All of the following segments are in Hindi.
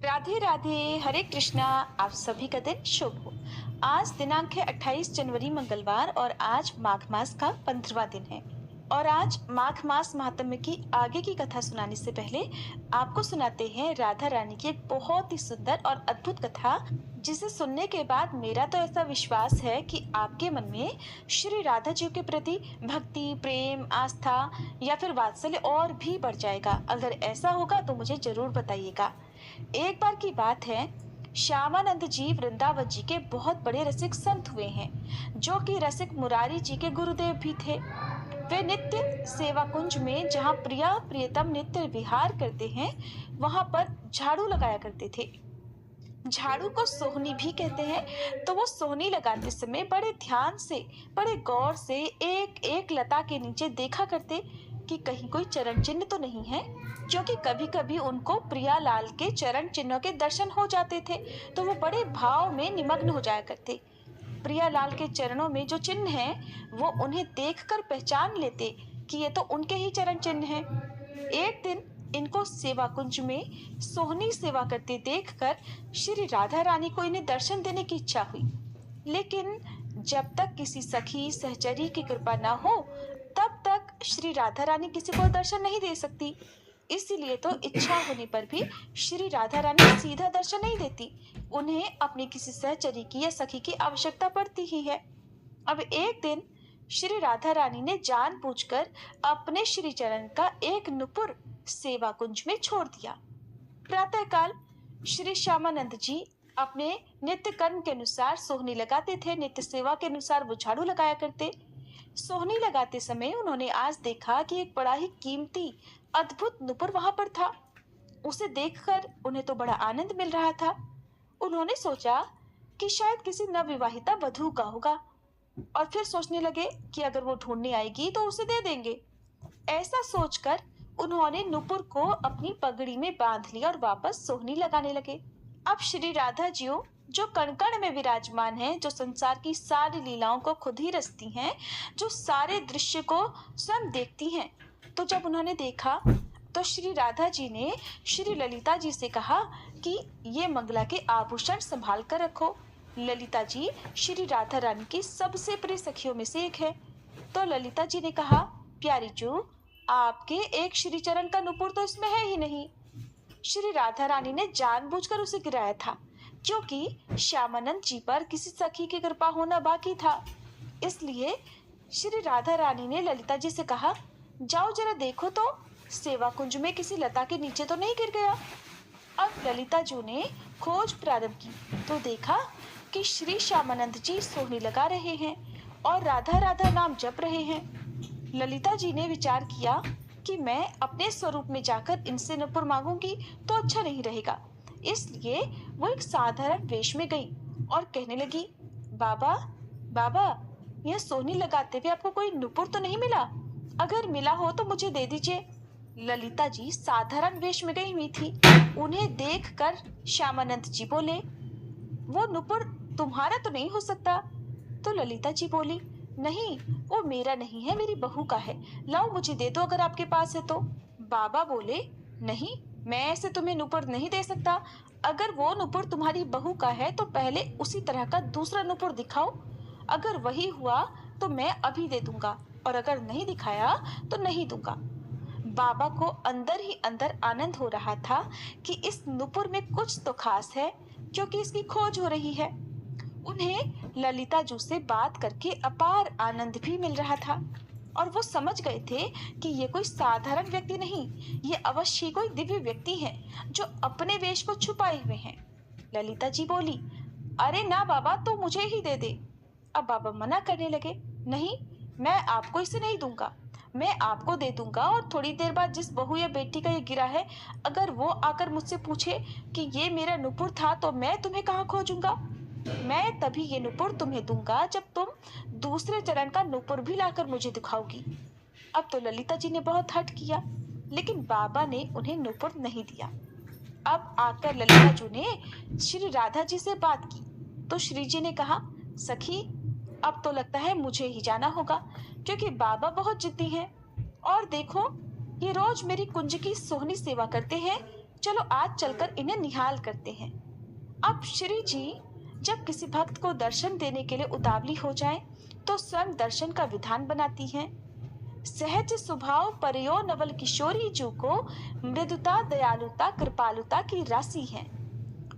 राधे राधे, हरे कृष्णा। आप सभी का दिन शुभ हो। आज दिनांक है 28 जनवरी मंगलवार और आज माघ मास का 15वां दिन है। और आज माघ मास महात्म्य की आगे की कथा सुनाने से पहले आपको सुनाते हैं राधा रानी की एक बहुत ही सुंदर और अद्भुत कथा, जिसे सुनने के बाद मेरा तो ऐसा विश्वास है कि आपके मन में श्री राधा जी के प्रति भक्ति, प्रेम, आस्था या फिर वात्सल्य और भी बढ़ जाएगा। अगर ऐसा होगा तो मुझे जरूर बताइएगा। एक बार की बात है, श्यामानंद जी वृंदावन जी के बहुत बड़े रसिक संत हुए हैं, जो कि रसिक मुरारी जी के गुरुदेव भी थे। वे नित्य सेवा कुंज में, जहाँ प्रिया प्रियतम नित्य विहार करते हैं, वहां पर झाड़ू लगाया करते थे। झाड़ू को सोहनी भी कहते हैं। तो वो सोहनी लगाते समय बड़े ध्यान से, बड़े गौर से एक एक लता के नीचे देखा करते कि कहीं कोई चरण चिन्ह तो नहीं है, क्योंकि कभी कभी उनको प्रियालाल के चरण चिन्हों के दर्शन हो जाते थे। तो वो बड़े भाव में निमग्न हो जाया करते। प्रियालाल के चरणों में जो चिन्ह हैं, वो उन्हें देखकर पहचान लेते कि ये तो उनके ही चरण चिन्ह हैं। एक दिन इनको सेवा कुंज में सोहनी सेवा करते देखकर श्री राधा रानी को इन्हें दर्शन देने की इच्छा हुई। लेकिन जब तक किसी सखी सहचरी की कृपा न हो, तब तक श्री राधा रानी किसी को दर्शन नहीं दे सकती। इसीलिए तो इच्छा होने पर भी श्री राधा रानी सीधा दर्शन नहीं देती। उन्हें अपनी किसी सहचरी की या सखी की आवश्यकता पड़ती ही है। अब एक दिन श्री राधा रानी ने जानबूझकर अपने श्री चरण का एक नुपुर सेवा कुंज में छोड़ दिया। प्रातःकाल श्री श्यामानंद जी अपने नित्य कर्म के अनुसार सोहनी लगाते थे। नित्य सेवा के अनुसार वो झाड़ू लगाया करते। सोहनी लगाते समय उन्होंने आज देखा कि एक बड़ा ही कीमती अद्भुत नुपुर वहां पर था। उसे देखकर उन्हें तो बड़ा आनंद मिल रहा था। उन्होंने सोचा कि शायद किसी नवविवाहिता वधू का होगा, और फिर सोचने लगे कि अगर वो ढूंढने आएगी तो उसे दे देंगे। ऐसा सोचकर उन्होंने नुपुर को अपनी पगड़ी में बांध लिया और वापस सोहनी लगाने लगे। अब श्री राधा जीओ, जो कण कण में विराजमान है, जो संसार की सारी लीलाओं को खुद ही रचती हैं, जो सारे दृश्य को स्वयं देखती हैं, तो जब उन्होंने देखा तो श्री राधा जी ने श्री ललिता जी से कहा कि ये मंगला के आभूषण संभाल कर रखो। ललिता जी श्री राधा रानी की सबसे प्रिय सखियों में से एक है। तो ललिता जी ने कहा, प्यारी जू, आपके एक श्री चरण का नुपुर तो इसमें है ही नहीं। श्री राधा रानी ने जानबूझकर उसे गिराया था, क्योंकि श्यामानंद जी पर किसी सखी की कृपा होना बाकी था। इसलिए श्री राधा रानी ने ललिता जी से कहा, जाओ जरा देखो तो सेवा कुंज में किसी लता के नीचे तो नहीं गिर गया। अब ललिता जी ने खोज प्रारंभ की तो देखा कि श्री श्यामानंद जी सोहनी लगा रहे हैं और राधा राधा नाम जप रहे हैं। ललिता जी ने विचार किया कि मैं अपने स्वरूप में जाकर इनसे नुपुर मांगूंगी तो अच्छा नहीं रहेगा। इसलिए वो एक साधारण वेश में गई और कहने लगी, बाबा बाबा, यह सोहनी लगाते हुए आपको कोई नुपुर तो नहीं मिला? अगर मिला हो तो मुझे दे दीजिए। ललिता जी साधारण वेश में गई हुई थी। उन्हें देखकर श्यामानंद जी बोले, वो नुपुर तुम्हारा तो नहीं हो सकता? तो ललिता जी बोली, नहीं, वो मेरा नहीं है, मेरी बहू का है। लाओ मुझे दे दो अगर आपके पास है तो। बाबा बोले, नहीं, मैं ऐसे तुम्हें नुपुर नहीं दे सकता। अगर वो नुपुर तुम्हारी बहू का है तो पहले उसी तरह का दूसरा नुपुर दिखाओ। अगर वही हुआ तो मैं अभी दे दूंगा, और अगर नहीं दिखाया तो नहीं दूंगा। बाबा को अंदर ही अंदर आनंद हो रहा था कि इस नुपुर में कुछ तो खास है, क्योंकि इसकी खोज हो रही है। उन्हें ललिता जी से बात करके अपार आनंद भी मिल रहा था, और वो समझ गए थे कि ये कोई साधारण व्यक्ति नहीं, ये अवश्य कोई दिव्य व्यक्ति है जो अपने वेश को छुपाए हुए हैं। ललिता जी बोली, अरे ना बाबा, तो मुझे ही दे दे। अब बाबा मना करने लगे, नहीं, मैं आपको इसे नहीं दूंगा, मैं आपको दे दूंगा। और थोड़ी देर बाद जिस बहू या बेटी का ये गिरा है, अगर वो आकर मुझसे पूछे कि ये मेरा नुपुर था तो मैं तुम्हें कहाँ खोजूंगा? मैं तभी ये नुपुर तुम्हें दूंगा जब तुम दूसरे चरण का नुपुर भी लाकर मुझे दिखाओगी। अब तो ललिता जी ने बहुत हठ किया, लेकिन बाबा ने उन्हें नुपुर नहीं दिया। अब आकर ललिता जी ने श्री राधा जी से बात की तो श्री जी ने कहा, सखी, अब तो लगता है मुझे ही जाना होगा, क्योंकि बाबा बहुत जिद्दी हैं। और देखो, ये रोज मेरी कुंज की सोहनी सेवा करते हैं, चलो आज चलकर इन्हें निहाल करते हैं। अब श्री जी जब किसी भक्त को दर्शन देने के लिए उतावली हो जाए तो स्वयं दर्शन का विधान बनाती हैं। सहज स्वभाव परयो नवल किशोरी जू को मृदुता दयालुता कृपालुता की राशि है।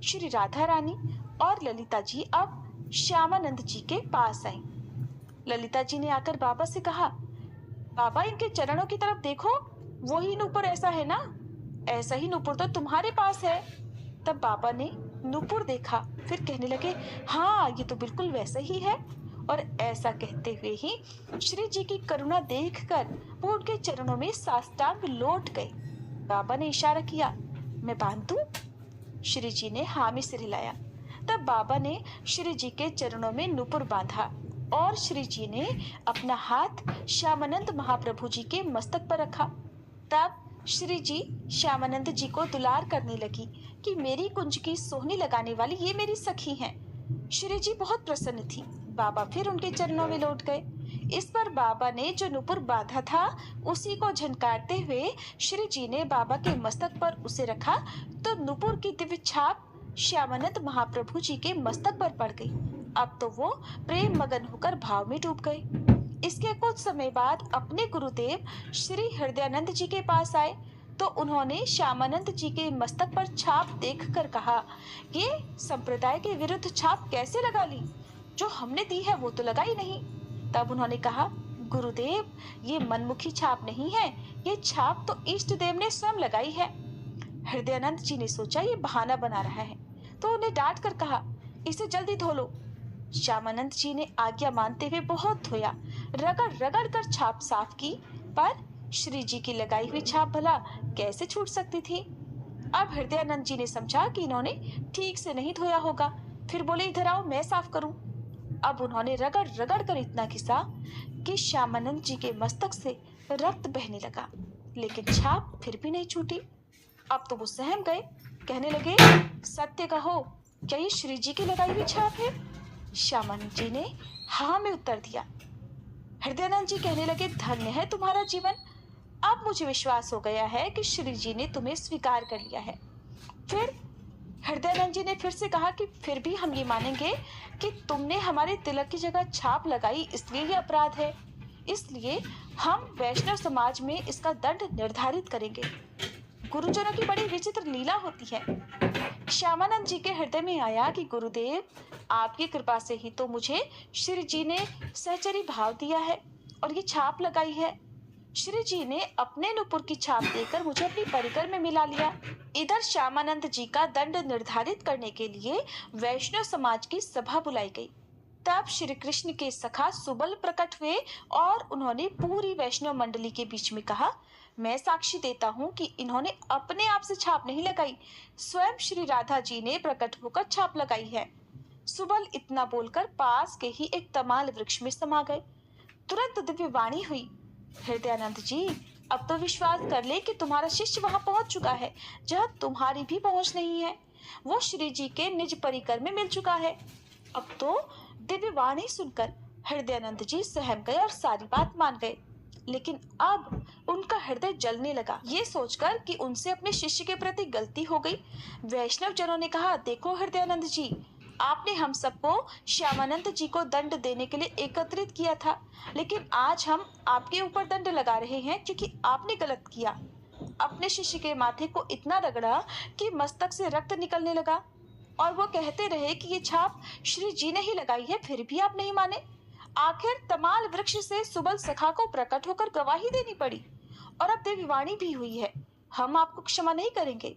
श्री राधा रानी और ललिता जी अब श्यामानंद जी के पास आई। ललिता जी ने आकर बाबा से कहा, बाबा इनके चरणों की तरफ देखो, वही नूपुर ऐसा है ना? ऐसा ही नूपुर तो तुम्हारे पास है। तब बाबा ने नूपुर देखा, फिर कहने लगे, हाँ ये तो बिल्कुल वैसा ही है। और ऐसा कहते हुए ही श्री जी की करुणा देखकर वो उनके चरणों में साष्टांग लौट गए। बाबा ने इशारा किया, मैं बांध दूं? श्री जी ने हाँ में सिर हिलाया। तब बाबा ने श्री जी के चरणों में नूपुर बांधा और श्री जी ने अपना हाथ श्यामानंद महाप्रभु जी के मस्तक पर रखा। तब श्री जी श्यामानंद जी को दुलार करने लगी कि मेरी कुंज की सोहनी लगाने वाली ये मेरी सखी हैं। श्री जी बहुत प्रसन्न थी। बाबा फिर उनके चरणों में लौट गए। इस पर बाबा ने जो नूपुर बांधा था उसी को झनकारते हुए श्री जी ने बाबा के मस्तक पर उसे रखा तो नूपुर की दिव्य छाप श्यामानंद महाप्रभु जी के मस्तक पर पड़ गई। अब तो वो प्रेम मगन होकर भाव में डूब गए। इसके कुछ समय बाद अपने गुरुदेव श्री हृदयानंद जी के पास आए तो उन्होंने श्यामानंद जी के मस्तक पर छाप देखकर कहा, ये संप्रदाय के विरुद्ध छाप कैसे लगा ली? जो हमने दी है वो तो लगाई नहीं। तब उन्होंने कहा, गुरुदेव ये मनमुखी छाप नहीं है, ये छाप तो इष्ट देव ने स्वयं लगाई है। हृदयानंद जी ने सोचा ये बहाना बना रहा है तो उन्हें डांट कर कहा, इसे जल्दी धो लो। श्यामानंद जी ने आज्ञा मानते हुए बहुत धोया, रगड़ रगड़ कर छाप साफ की, पर श्री जी की लगाई हुई छाप भला कैसे छूट सकती थी। अब हृदयानंद जी ने समझा कि इन्होंने ठीक से नहीं धोया होगा, फिर बोले, इधर आओ मैं साफ करूं। अब उन्होंने रगड़ रगड़ कर इतना घिसा कि श्यामानंद जी के मस्तक से रक्त बहने लगा, लेकिन छाप फिर भी नहीं छूटी। अब तो वो सहम गए, कहने लगे, सत्य कहो, क्या ये श्री जी की लगाई हुई छाप है? श्यामानंद जी ने हाँ में उत्तर दिया। हृदयानंद जी कहने लगे, धन्य है तुम्हारा जीवन, अब मुझे विश्वास हो गया है कि श्री जी ने तुम्हें स्वीकार कर लिया है। फिर हृदयानंद जी ने फिर से कहा कि फिर भी हम ये मानेंगे कि तुमने हमारे तिलक की जगह छाप लगाई, इसलिए ये अपराध है, इसलिए हम वैष्णव समाज में इसका दंड निर्धारित करेंगे। गुरुजनों की बड़ी विचित्र लीला होती है। श्यामानंद जी के हृदय में आया कि गुरुदेव आपकी कृपा से ही तो मुझे श्री जी ने सहचरी भाव दिया है और ये छाप लगाई है। श्री जी ने अपने नुपुर की छाप देकर मुझे अपनी परिकर में मिला लिया। इधर श्यामानंद जी का दंड निर्धारित करने के लिए वैष्णव समाज की सभा बुलाई गई। तब श्री कृष्ण के सखा सुबल प्रकट हुए और उन्होंने पूरी वैष्णव मंडली के बीच में कहा, मैं साक्षी देता हूँ कि इन्होंने अपने आप से छाप नहीं लगाई, स्वयं श्री राधा जी ने प्रकट होकर छाप लगाई है। सुबल इतना बोलकर पास के ही एक तमाल वृक्ष में समा गए। तुरंत दिव्य वाणी हुई, हृदयानंद जी अब तो विश्वास कर ले कि तुम्हारा शिष्य वहां पहुंच चुका है जहां तुम्हारी भी पहुंच नहीं है। वो श्री जी के निज परिकर में मिल चुका है। अब तो दिव्य वाणी सुनकर हृदयानंद जी सहम गए और सारी बात मान गए। लेकिन अब उनका हृदय जलने लगा, ये सोचकर कि उनसे अपने शिष्य के प्रति गलती हो गई। वैष्णव जनों ने कहा, देखो हृदयानंद जी, आपने हम सबको श्यामानंद जी को दंड देने के लिए एकत्रित किया था, लेकिन आज हम आपके ऊपर दंड लगा रहे हैं क्योंकि आपने गलत किया। अपने शिष्य के माथे को इतना रगड़ा कि मस्तक से रक्त निकलने लगा और वो कहते रहे कि ये छाप श्री जी ने ही लगाई है, फिर भी आप नहीं माने। आखिर तमाल वृक्ष से सुबल सखा को प्रकट होकर गवाही देनी पड़ी और अब देवीवाणी भी हुई है। हम आपको क्षमा नहीं करेंगे।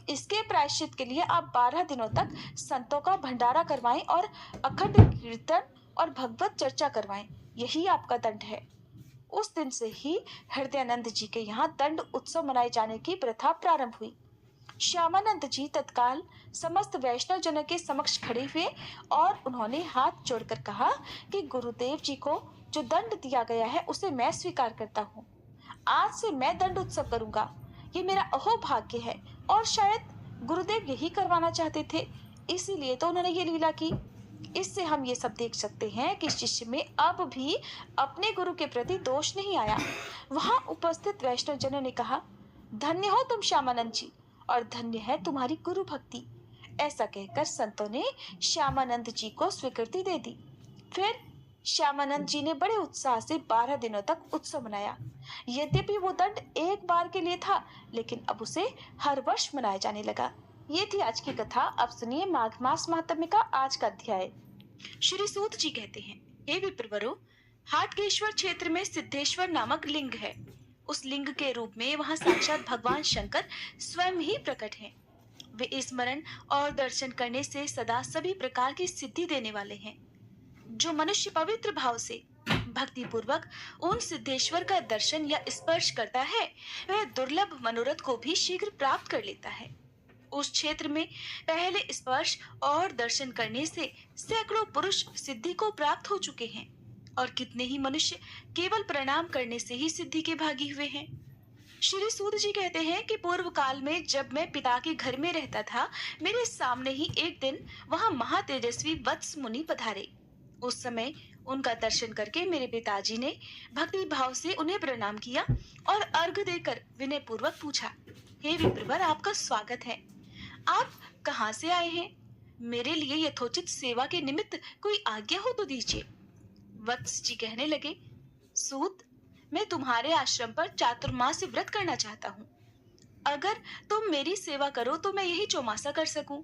इसके प्रायश्चित के लिए आप 12 दिनों तक संतों का भंडारा करवाएं और अखंड कीर्तन और भगवत चर्चा करवाएं, यही आपका दंड है। उस दिन से ही हृदयानंद जी के यहाँ दंड उत्सव मनाए जाने की प्रथा प्रारंभ हुई। श्यामानंद जी तत्काल समस्त वैष्णव जनों के समक्ष खड़े हुए और उन्होंने हाथ जोड़कर कहा कि गुरुदेव जी को जो दंड दिया गया है उसे मैं स्वीकार करता हूँ। आज से मैं दंड उत्सव करूंगा, ये मेरा अहोभाग्य है और शायद गुरुदेव यही करवाना चाहते थे, इसीलिए तो उन्होंने ये लीला की। इससे हम ये सब देख सकते हैं कि शिष्य में अब भी अपने गुरु के प्रति दोष नहीं आया। वहां उपस्थित वैष्णव जनों ने कहा, धन्य हो तुम श्यामानंद जी, और धन्य है तुम्हारी गुरु भक्ति। ऐसा कहकर संतों ने श्यामानंद जी को स्वीकृति दे दी। फिर श्यामानंद जी ने बड़े उत्साह से 12 दिनों तक उत्सव मनाया। यद्यपि वो दंड एक बार के लिए था, लेकिन अब उसे हर वर्ष मनाया जाने लगा। ये थी आज की कथा। अब सुनिए माघ मास महात्म्य का आज का अध्याय। श्री सूत जी कहते हैं, हे विप्रवरों, हाटकेश्वर क्षेत्र में सिद्धेश्वर नामक लिंग है। उस लिंग के रूप में वहां साक्षात भगवान शंकर स्वयं ही प्रकट हैं। वे स्मरण और दर्शन करने से सदा सभी प्रकार की सिद्धि देने वाले हैं। जो मनुष्य पवित्र भाव से भक्ति पूर्वक उन सिद्धेश्वर का दर्शन या स्पर्श करता है, वह दुर्लभ मनोरथ को भी शीघ्र प्राप्त कर लेता है। उस क्षेत्र में पहले स्पर्श और दर्शन करने से सैकड़ों पुरुष सिद्धि को प्राप्त हो चुके हैं और कितने ही मनुष्य केवल प्रणाम करने से ही सिद्धि के भागी हुए हैं। श्री सूत जी कहते हैं कि पूर्व काल में जब मैं पिता के घर में रहता था, मेरे सामने ही एक दिन वहां महातेजस्वी वत्स मुनि पधारे। उस समय उनका दर्शन करके मेरे पिताजी ने भक्ति भाव से उन्हें प्रणाम किया और अर्घ्य देकर विनय पूर्वक पूछा, हे विप्रवर, आपका स्वागत है। आप कहाँ से आए हैं? मेरे लिए यथोचित सेवा के निमित्त कोई आज्ञा हो तो दीजिए। वत्स जी कहने लगे, सूत, मैं तुम्हारे आश्रम पर चातुर्मास व्रत करना चाहता हूँ। अगर तुम मेरी सेवा करो तो मैं यही चौमासा कर सकूं।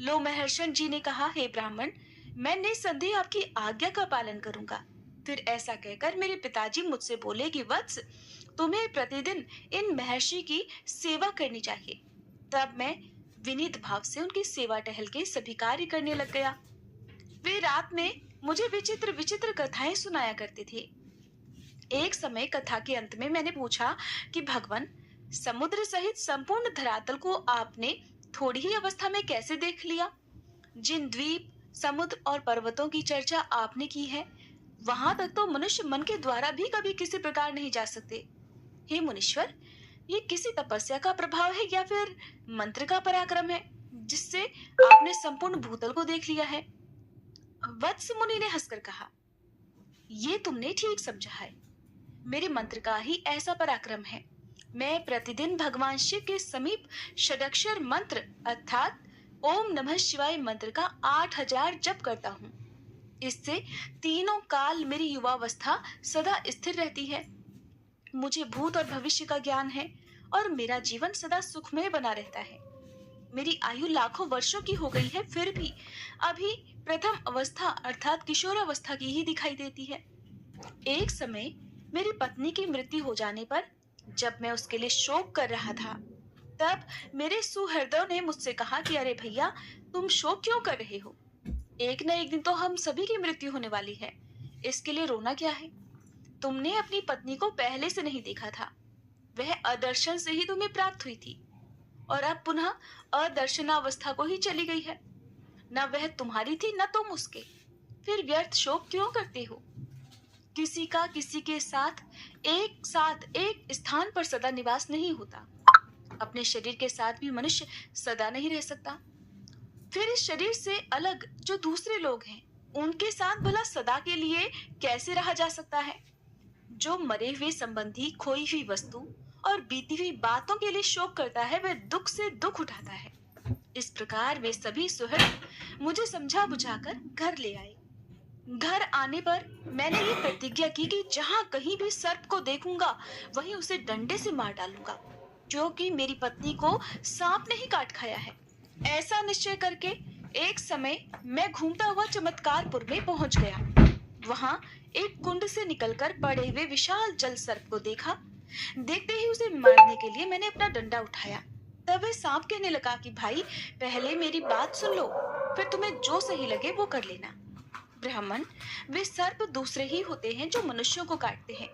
लो महर्षण जी ने कहा, हे ब्राह्मण, मैं निसंदेह आपकी आज्ञा का पालन करूंगा। फिर ऐसा कहकर मेरे पिताजी मुझसे बोले कि वत्स, तुम्हें प्रतिदिन इन महर्षि की सेवा करनी चाहिए। तब मैं विनीत भाव से उनकी सेवा टहल के सभी कार्य करने लग गया। वे रात में मुझे विचित्र विचित्र कथाएं सुनाया करते थे। एक समय कथा के अंत में मैंने पूछा कि भगवान, समुद्र सहित संपूर्ण धरातल को आपने थोड़ी ही अवस्था में कैसे देख लिया? जिन द्वीप, समुद्र और पर्वतों की चर्चा आपने की है, वहां तक तो मनुष्य मन के द्वारा भी कभी किसी प्रकार नहीं जा सकते। हे मुनीश्वर, ये किसी तपस्या का प्रभाव है या फिर मंत्र का पराक्रम है, जिससे आपने संपूर्ण भूतल को देख लिया है? वत्स मुनि ने हंसकर कहा, ये तुमने ठीक समझा है। मेरे मंत्र का ही ऐसा पराक्रम है। मैं प्रतिदिन भगवान शिव के समीप षडक्षर मंत्र अर्थात ओम नमः शिवाय मंत्र का 8000 जप करता हूँ। इससे तीनों काल मेरी युवावस्था सदा स्थिर रहती है। मुझे भूत और भविष्य का ज्ञान है और मेरा जीवन सदा सुखमय बना रहता है। मेरी आयु लाखों वर्षों की हो गई है, फिर भी अभी प्रथम अवस्था अर्थात किशोरावस्था की ही दिखाई देती है। एक समय मेरी पत्नी की मृत्यु हो जाने पर जब मैं उसके लिए शोक कर रहा था, तब मेरे सुहृदों ने मुझसे कहा कि अरे भैया, तुम शोक क्यों कर रहे हो? एक न एक दिन तो हम सभी की मृत्यु होने वाली है, इसके लिए रोना क्या है? तुमने अपनी पत्नी को पहले से नहीं देखा था, वह अदर्शन से ही तुम्हें प्राप्त हुई थी और अब पुनः अदर्शनावस्था को ही चली गई है। न वह तुम्हारी थी न तुम उसके, फिर व्यर्थ शोक क्यों करते हो? किसी का किसी के साथ एक स्थान पर सदा निवास नहीं होता। अपने शरीर के साथ भी मनुष्य सदा नहीं रह सकता। फिर इस शरीर से अलग जो दूसरे लोग हैं, उनके साथ भला सदा के लिए कैसे रहा जा सकता है? जो मरे हुए संबंधी, खोई हुई वस्तु और बीती हुई बातों के लिए शोक करता है, वह दुख से दुख उठाता है। इस प्रकार वे सभी सुहृद मुझे समझा बुझाकर घर ले आए। घर आने पर मैंने ये प्रतिज्ञा की कि जहां कहीं भी सर्प को देखूंगा वहीं उसे डंडे से मार डालूंगा, क्योंकि मेरी पत्नी को सांप ने ही काट खाया है। ऐसा निश्चय करके एक समय मैं घूमता हुआ चमत्कारपुर में पहुंच गया। वहां एक कुंड से निकलकर पड़े हुए विशाल जल सर्प को देखा। देखते ही उसे मारने के लिए मैंने अपना डंडा उठाया। तब वह सांप कहने लगा कि भाई, पहले मेरी बात सुन लो, फिर तुम्हें जो सही लगे वो कर लेना। ब्राह्मण, वे सर्प दूसरे ही होते हैं जो मनुष्यों को काटते हैं।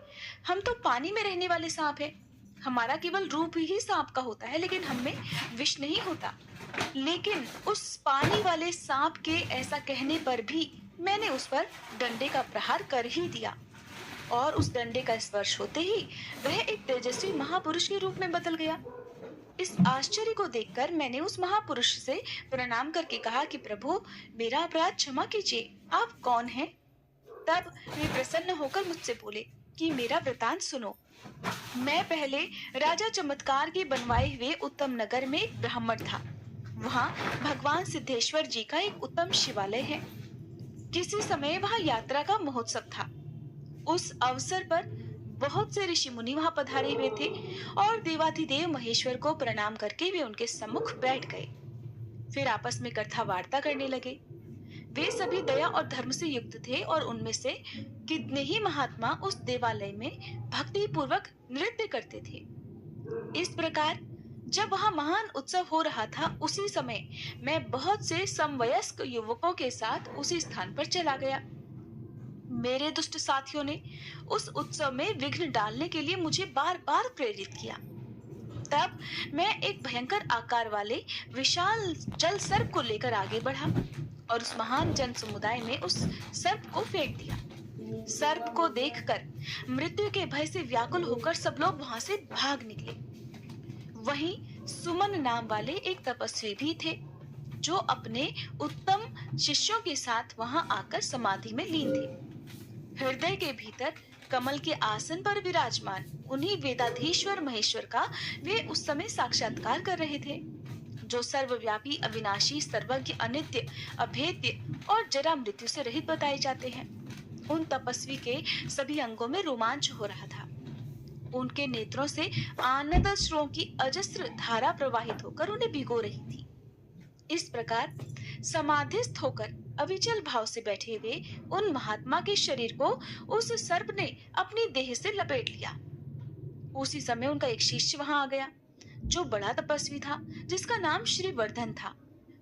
हम तो पानी में रहने वाले सांप हैं। हमारा केवल रूप ही सांप का होता है, लेकिन हमें विष नहीं होता। लेकिन उस पानी वाले सांप के ऐसा कहने पर भी मैंने उस पर डंडे का प्रहार कर ही दिया और उस डंडे का स्पर्श होते ही वह एक तेजस्वी महापुरुष के रूप में बदल गया। इस आश्चर्य को देखकर मैंने उस महापुरुष से प्रणाम करके कहा कि प्रभु, मेरा अपराध क्षमा कीजिए, आप कौन हैं? तब वे प्रसन्न होकर मुझसे बोले कि मेरा वृतांत सुनो। मैं पहले राजा चमत्कार की बनवाए हुए उत्तम नगर में एक ब्राह्मण था। वहाँ भगवान सिद्धेश्वर जी का एक उत्तम शिवालय है। किसी समय वहाँ यात्रा का महोत्सव था। उस अवसर पर बहुत से ऋषि मुनि वहां पधारे हुए थे और देवाधिदेव महेश्वर को प्रणाम करके वे उनके सम्मुख बैठ गए। फिर आपस में कथा वार्ता करने लगे। वे सभी दया और धर्म से युक्त थे और उनमें से कितने ही महात्मा उस देवालय में भक्ति पूर्वक नृत्य करते थे। इस प्रकार जब वहां महान उत्सव हो रहा था, उसी समय मैं बहुत से समवयस्क युवकों के साथ उसी स्थान पर चला गया। मेरे दुष्ट साथियों ने उस उत्सव में विघ्न डालने के लिए मुझे बार बार प्रेरित किया। तब मैं एक भयंकर आकार वाले विशाल जल सर्प को लेकर आगे बढ़ा और उस महान जन समुदाय में उस सर्प को फेंक दिया। सर्प को देखकर मृत्यु के भय से व्याकुल होकर सब लोग वहां से भाग निकले। वहीं सुमन नाम वाले एक तपस्वी भी थे, जो अपने उत्तम शिष्यों के साथ वहां आकर समाधि में लीन थे। हृदय के भीतर कमल के आसन पर विराजमान उन्हीं वेदाधीश्वर महेश्वर का वे उस समय साक्षात्कार कर रहे थे, जो सर्वव्यापी, अविनाशी, सर्वज्ञ, अनित्य, अभेद्य और जरा मृत्यु से रहित बताए जाते हैं। उन तपस्वी के सभी अंगों में रोमांच हो रहा था। उनके नेत्रों से आनंद अश्रुओं की अजस्र धारा प्रवाहित होकर उन्हें भिगो रही थी। इस प्रकार समाधिस्थ होकर अविचल भाव से बैठे हुए उन महात्मा के शरीर को उस सर्प ने अपनी देह से लपेट लिया। उसी समय उनका एक शिष्य वहां आ गया, जो बड़ा तपस्वी था, जिसका नाम श्रीवर्धन था।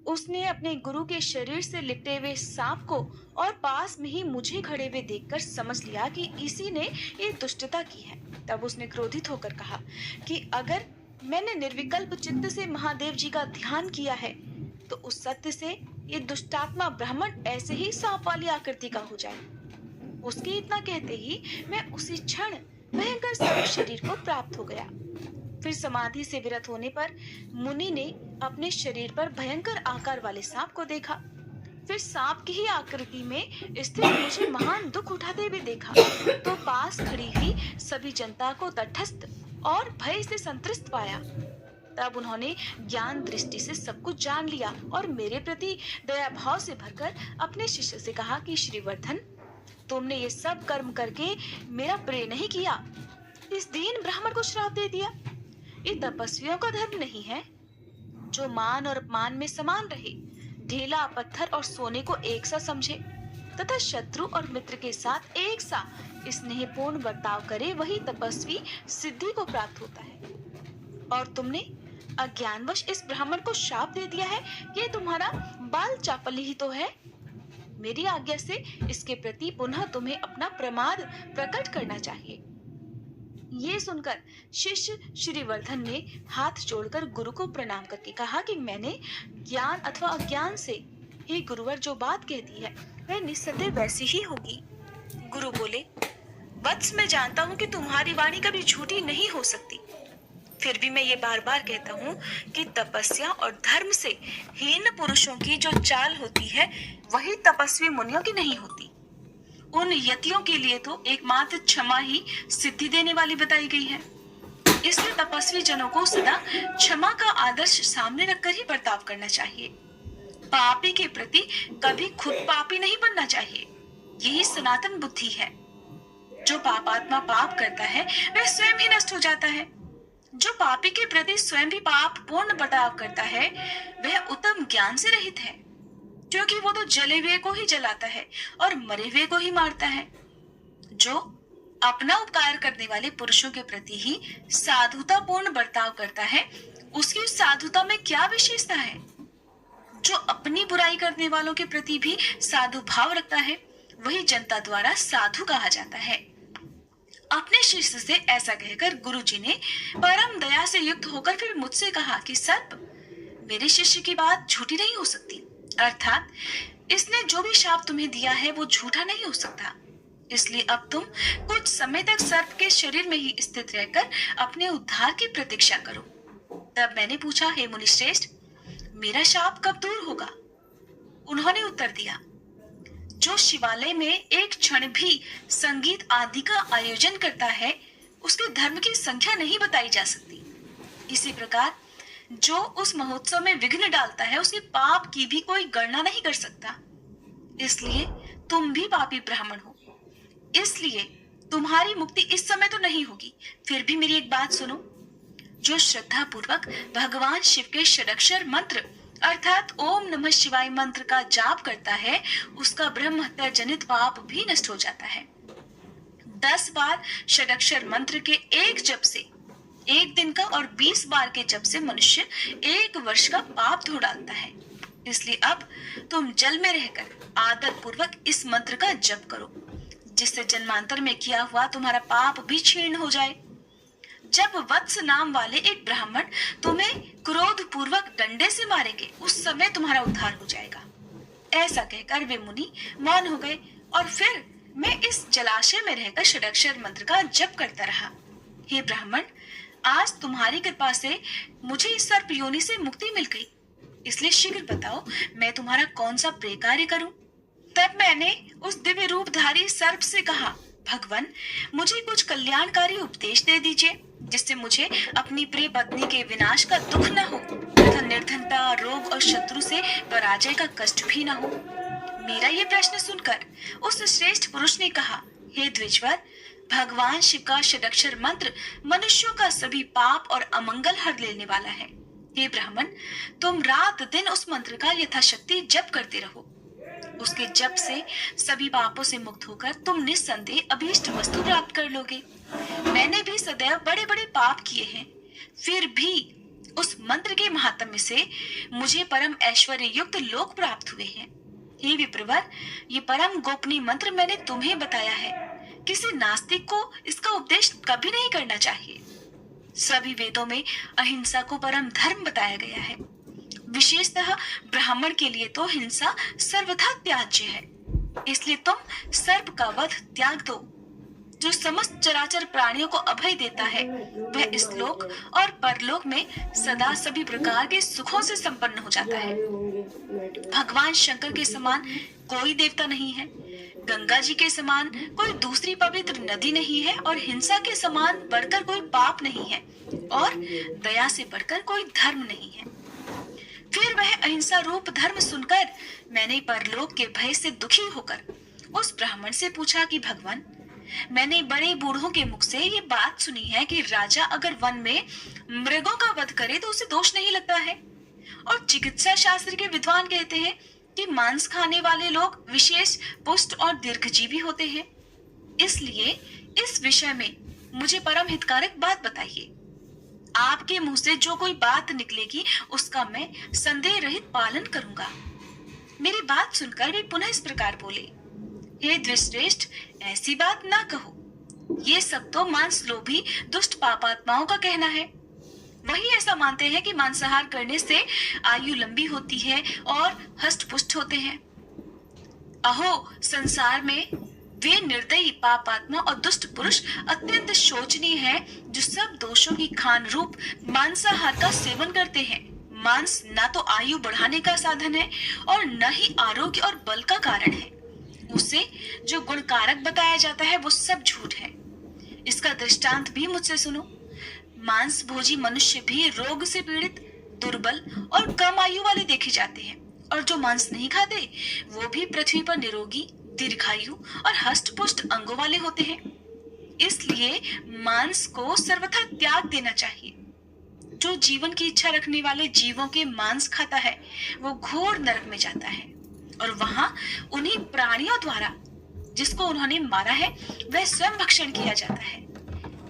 उसने अपने गुरु के शरीर से लिपटे हुए सांप को और पास में ही मुझे खड़े हुए देखकर समझ लिया कि इसी ने ये दुष्टता की है। तब उसने क्रोधित होकर कहा कि अगर मैंने निर्विकल्प चित्त से महादेव जी का ध्यान किया है, तो उस सत्य से ये दुष्टात्मा ब्राह्मण ऐसे ही सांप वाली आकृति का हो जाए। उसके इतना कहते ही मैं उसी क्षण भयंकर सर्प शरीर को प्राप्त हो गया। फिर समाधि से विरत होने पर मुनि ने अपने शरीर पर भयंकर आकार वाले सांप को देखा। फिर सांप की ही आकृति में स्थित मुझे महान दुख उठाते हुए देखा, तो पास खड़ी हुई सभी जनता को तटस्थ और भय से संतृप्त पाया। तब उन्होंने ज्ञान दृष्टि से सब कुछ जान लिया और मेरे प्रति दया भाव से भरकर अपने शिष्य से कहा कि श्रीवर्धन, तुमने ये सब कर्म करके मेरा प्रिय नहीं किया, इस दीन ब्राह्मण को श्राप दे दिया। ये तपस्वियों का धर्म नहीं है, जो मान और अपमान में समान रहे, ढीला पत्थर और सोने को एक सा समझे तथा शत्रु और मित्र के साथ एक सा स्नेहपूर्ण बर्ताव करे, वही तपस्वी सिद्धि को प्राप्त होता है। और तुमने अज्ञानवश इस ब्राह्मण को शाप दे दिया है। ये तुम्हारा बाल चापल्य ही तो है। मेरी आज्ञा से इसके प्रति पुनः तुम्हें अपना प्रमाद प्रकट करना चाहिए। ये सुनकर शिष्य श्रीवर्धन ने हाथ जोड़कर गुरु को प्रणाम करके कहा कि मैंने ज्ञान अथवा अज्ञान से हे गुरुवर जो बात कह दी है, वह निस्संदेह वैसी ही होगी। गुरु बोले, वत्स, मैं जानता हूँ कि तुम्हारी वाणी कभी झूठी नहीं हो सकती। फिर भी मैं ये बार बार कहता हूँ कि तपस्या और धर्म से हीन पुरुषों की जो चाल होती है, वही तपस्वी मुनियों की नहीं होती। उन यतियों के लिए तो एकमात्र क्षमा ही सिद्धि देने वाली बताई गई है। इसलिए तपस्वी जनों को सदा क्षमा का आदर्श सामने रखकर ही बर्ताव करना चाहिए। पापी के प्रति कभी खुद पापी नहीं बनना चाहिए। यही सनातन बुद्धि है। जो पापात्मा पाप करता है, वह स्वयं ही नष्ट हो जाता है। जो पापी के प्रति स्वयं भी पाप पूर्ण बर्ताव करता है, वह उत्तम ज्ञान से रहित है, क्योंकि वो तो जले हुए को ही जलाता है और मरे हुए को ही मारता है। जो अपना उपकार करने वाले पुरुषों के प्रति ही साधुता पूर्ण बर्ताव करता है, उसकी उस साधुता में क्या विशेषता है? जो अपनी बुराई करने वालों के प्रति भी साधु भाव रखता है, वही जनता द्वारा साधु कहा जाता है। अपने शिष्य से ऐसा कहकर गुरुजी ने परम दया से युक्त होकर फिर मुझसे कहा कि सर्प, मेरे शिष्य की बात झूठी नहीं हो सकती। अर्थात इसने जो भी शाप तुम्हें दिया है वो झूठा नहीं हो सकता। इसलिए अब तुम कुछ समय तक सर्प के शरीर में ही स्थित रहकर अपने उद्धार की प्रतीक्षा करो। तब मैंने पूछा, हे मुनि श्रेष्ठ, मेरा शाप कब दूर होगा? उन्होंने उत्तर दिया, जो शिवालय में एक क्षण भी संगीत आदि का आयोजन करता है, उसके धर्म की संख्या नहीं बताई जा सकती। इसी प्रकार जो उस महोत्सव में विघ्न डालता है उसके पाप की भी कोई गणना नहीं कर सकता। इसलिए तुम भी पापी ब्राह्मण हो, इसलिए तुम्हारी मुक्ति इस समय तो नहीं होगी। फिर भी मेरी एक बात सुनो, जो श्रद्धा पूर्वक भगवान शिव के षडक्षर मंत्र अर्थात ओम नमः शिवाय मंत्र का जाप करता है उसका ब्रह्म हत्या जनित पाप भी नष्ट हो जाता है। 10 बार षडक्षर मंत्र के एक जप से एक दिन का और 20 बार के जप से मनुष्य 1 वर्ष का पाप धो डालता है। इसलिए अब तुम जल में रहकर आदत पूर्वक इस मंत्र का जप करो, जिससे जन्मांतर में किया हुआ तुम्हारा पाप भी क्षीण हो जाए। जब वत्स नाम वाले एक ब्राह्मण तुम्हें क्रोध पूर्वक डंडे से मारेंगे उस समय तुम्हारा उद्धार हो जाएगा। ऐसा कहकर वे मुनि मौन हो गए और फिर मैं इस जलाशय में रहकर षडक्षर मंत्र का जप करता रहा। हे ब्राह्मण, आज तुम्हारी कृपा से मुझे इस सर्प योनि से मुक्ति मिल गई, इसलिए शीघ्र बताओ मैं तुम्हारा कौन सा प्रिय कार्य करूं। तब मैंने उस दिव्य रूपधारी सर्प से कहा, भगवान, मुझे कुछ कल्याणकारी उपदेश दे दीजिए, जिससे मुझे अपनी प्रिय पत्नी के विनाश का दुख न हो तथा निर्धनता, रोग और शत्रु से पराजय का कष्ट भी न हो। मेरा ये प्रश्न सुनकर उस श्रेष्ठ पुरुष ने कहा, हे द्विजवर, भगवान शिव का षडक्षर मंत्र मनुष्यों का सभी पाप और अमंगल हर लेने वाला है। हे ब्राह्मण, तुम रात दिन उस मंत्र का यथाशक्ति जप करते रहो। उसके जप से सभी पापों से मुक्त होकर तुम निस्संदेह अभीष्ट वस्तु प्राप्त कर लोगे। मैंने भी सदैव बड़े बड़े पाप किए हैं, फिर भी उस मंत्र के महात्म्य से मुझे परम ऐश्वर्य युक्त लोक प्राप्त हुए हैं। हे विप्रवर, ये परम गोपनीय मंत्र मैंने तुम्हें बताया है। किसी नास्तिक को इसका उपदेश कभी नहीं करना चाहिए। सभी वेदों में अहिंसा को परम धर्म बताया गया है। विशेषतः ब्राह्मण के लिए तो हिंसा सर्वथा त्याज्य है। इसलिए तुम सर्प का वध त्याग दो। जो समस्त चराचर प्राणियों को अभय देता है वह इस लोक और परलोक में सदा सभी प्रकार के सुखों से संपन्न हो जाता है। भगवान शंकर के समान कोई देवता नहीं है, गंगा जी के समान कोई दूसरी पवित्र नदी नहीं है और हिंसा के समान बढ़कर कोई पाप नहीं है और दया से बढ़कर कोई धर्म नहीं है। फिर वह अहिंसा रूप धर्म सुनकर मैंने परलोक के भय से दुखी होकर उस ब्राह्मण से पूछा कि भगवान, मैंने बड़े बूढ़ों के मुख से ये बात सुनी है कि राजा अगर वन में मृगों का वध करे तो उसे दोष नहीं लगता है, और चिकित्सा शास्त्र के विद्वान कहते हैं कि मांस खाने वाले लोग विशेष पुष्ट और दीर्घजीवी होते हैं। इसलिए इस विषय में मुझे परम हितकारक बात बताइए। आपके मुंह से जो कोई बात निकलेगी उसका मैं संदेह रहित पालन करूंगा। मेरी बात सुनकर वे पुनः इस प्रकार बोले, हे द्विश्रेष्ठ, ऐसी बात ना कहो। ये सब तो मांस लोभी दुष्ट पापात्माओं का कहना है। वही ऐसा मानते हैं कि मांसाहार करने से आयु लंबी होती है और हष्ट पुष्ट होते हैं। अहो, संसार में वे निर्दयी पापात्मा और दुष्ट पुरुष अत्यंत शोचनीय हैं, जो सब दोषों की खान रूप मांसाहार का सेवन करते हैं। मांस ना तो आयु बढ़ाने का साधन है और न ही आरोग्य और बल का कारण है। उसे जो गुणकारक बताया जाता है वो सब झूठ है। इसका दृष्टांत भी मुझसे सुनो। मांस भोजी मनुष्य भी रोग से पीड़ित, दुर्बल और कम आयु वाले देखे जाते हैं, और जो मांस नहीं खाते वो भी पृथ्वी पर निरोगी, दीर्घायु और हष्ट पुष्ट अंगों वाले होते हैं। इसलिए मांस को सर्वथा त्याग देना चाहिए। जो जीवन की इच्छा रखने वाले जीवों के मांस खाता है वो घोर नरक में जाता है, और वहां उन्हीं प्राणियों द्वारा जिसको उन्होंने मारा है वह स्वयं भक्षण किया जाता है।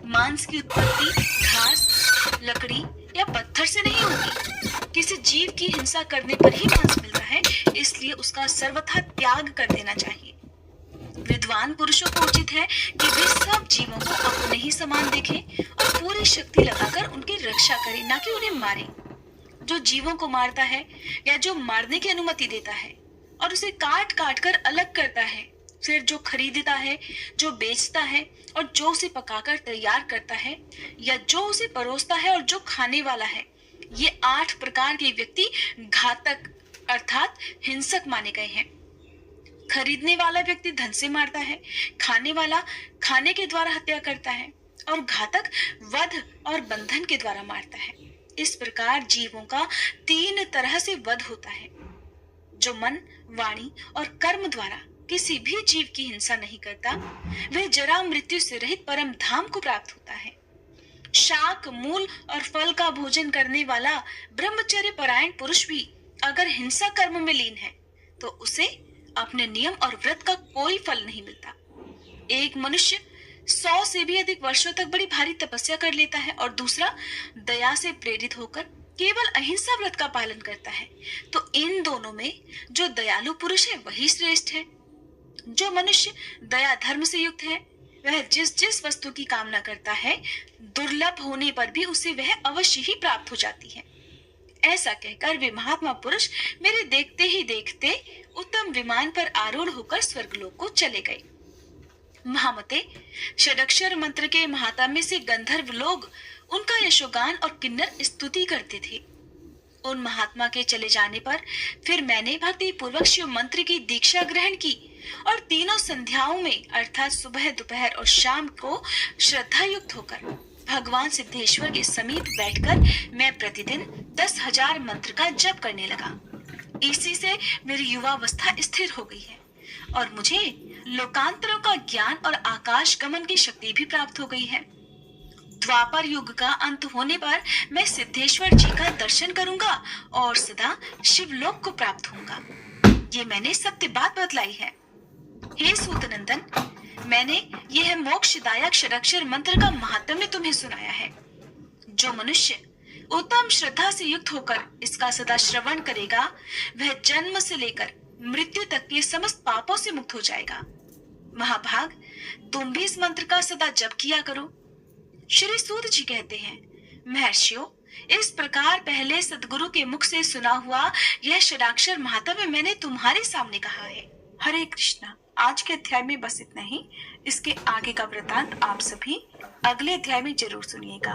मांस की उत्पत्ति घास, लकड़ी या पत्थर से नहीं होती। किसी जीव की हिंसा करने पर ही मांस मिलता है, इसलिए उसका सर्वथा त्याग कर देना चाहिए। विद्वान पुरुषों को उचित है कि वे सब जीवों को अपने ही समान देखें और पूरी शक्ति लगाकर उनकी रक्षा करें, न कि उन्हें मारें। जो जीवों को मारता है या जो मारने की अनुमति देता है और उसे काट काट कर अलग करता है, फिर जो खरीदता है, जो बेचता है और जो उसे पकाकर तैयार करता है, या जो उसे परोसता है और जो खाने वाला है, ये 8 प्रकार के व्यक्ति घातक अर्थात हिंसक माने गए हैं। खरीदने वाला व्यक्ति धन से मारता है, खाने वाला खाने के द्वारा हत्या करता है, और घातक वध और बंधन के द्वारा मारता है। इस प्रकार जीवों का 3 तरह से वध होता है। जो मन, वाणी और कर्म द्वारा किसी भी जीव की हिंसा नहीं करता, वह जरा मृत्यु से रहित परम धाम को प्राप्त होता है। शाक, मूल और फल का भोजन करने वाला ब्रह्मचर्य परायण पुरुष भी अगर हिंसा कर्म में लीन है तो उसे अपने नियम और व्रत का कोई फल नहीं मिलता। एक मनुष्य 100 से भी अधिक वर्षों तक बड़ी भारी तपस्या कर लेता है और दूसरा दया से प्रेरित होकर केवल अहिंसा व्रत का पालन करता है, तो इन दोनों में जो दयालु पुरुष है वही श्रेष्ठ है। जो मनुष्य दया धर्म से युक्त है, वह जिस जिस वस्तु की कामना करता है, दुर्लभ होने पर भी उसे वह अवश्य ही प्राप्त हो जाती है। ऐसा कहकर वे महात्मा पुरुष मेरे देखते ही देखते उत्तम विमान पर आरूढ़ होकर स्वर्गलोक को चले गए। महामते, षडक्षर मंत्र के महात्म्य से गंधर्व लोग उनका यशोगान और किन्नर स्तुति करते थे। उन महात्मा के चले जाने पर फिर मैंने भक्ति पूर्वक शिव मंत्र की दीक्षा ग्रहण की और तीनों संध्याओं में अर्थात सुबह, दोपहर और शाम को श्रद्धा युक्त होकर भगवान सिद्धेश्वर के समीप बैठकर मैं प्रतिदिन 10,000 मंत्र का जप करने लगा। इसी से मेरी युवावस्था स्थिर हो गई है और मुझे लोकांतरों का ज्ञान और आकाश गमन की शक्ति भी प्राप्त हो गई है। द्वापर युग का अंत होने पर मैं सिद्धेश्वर जी का दर्शन करूंगा और सदा शिवलोक को प्राप्त होऊंगा। ये मैंने सत्य बात बतलाई है। हे सूतनंदन, मैंने यह मोक्षदायक षडक्षर मंत्र का महात्म्य तुम्हें सुनाया है। जो मनुष्य उत्तम श्रद्धा से युक्त होकर इसका सदा श्रवण करेगा, वह जन्म से लेकर मृत्यु तक के समस्त पापों से मुक्त हो जाएगा। महाभाग, तुम भी इस मंत्र का सदा जप किया करो। श्री सूत जी कहते हैं, महर्षियों, इस प्रकार पहले सदगुरु के मुख से सुना हुआ यह षडाक्षर महात्म्य मैंने तुम्हारे सामने कहा है। हरे कृष्णा। आज के अध्याय में बस इतना ही। इसके आगे का वृतांत आप सभी अगले अध्याय में जरूर सुनिएगा।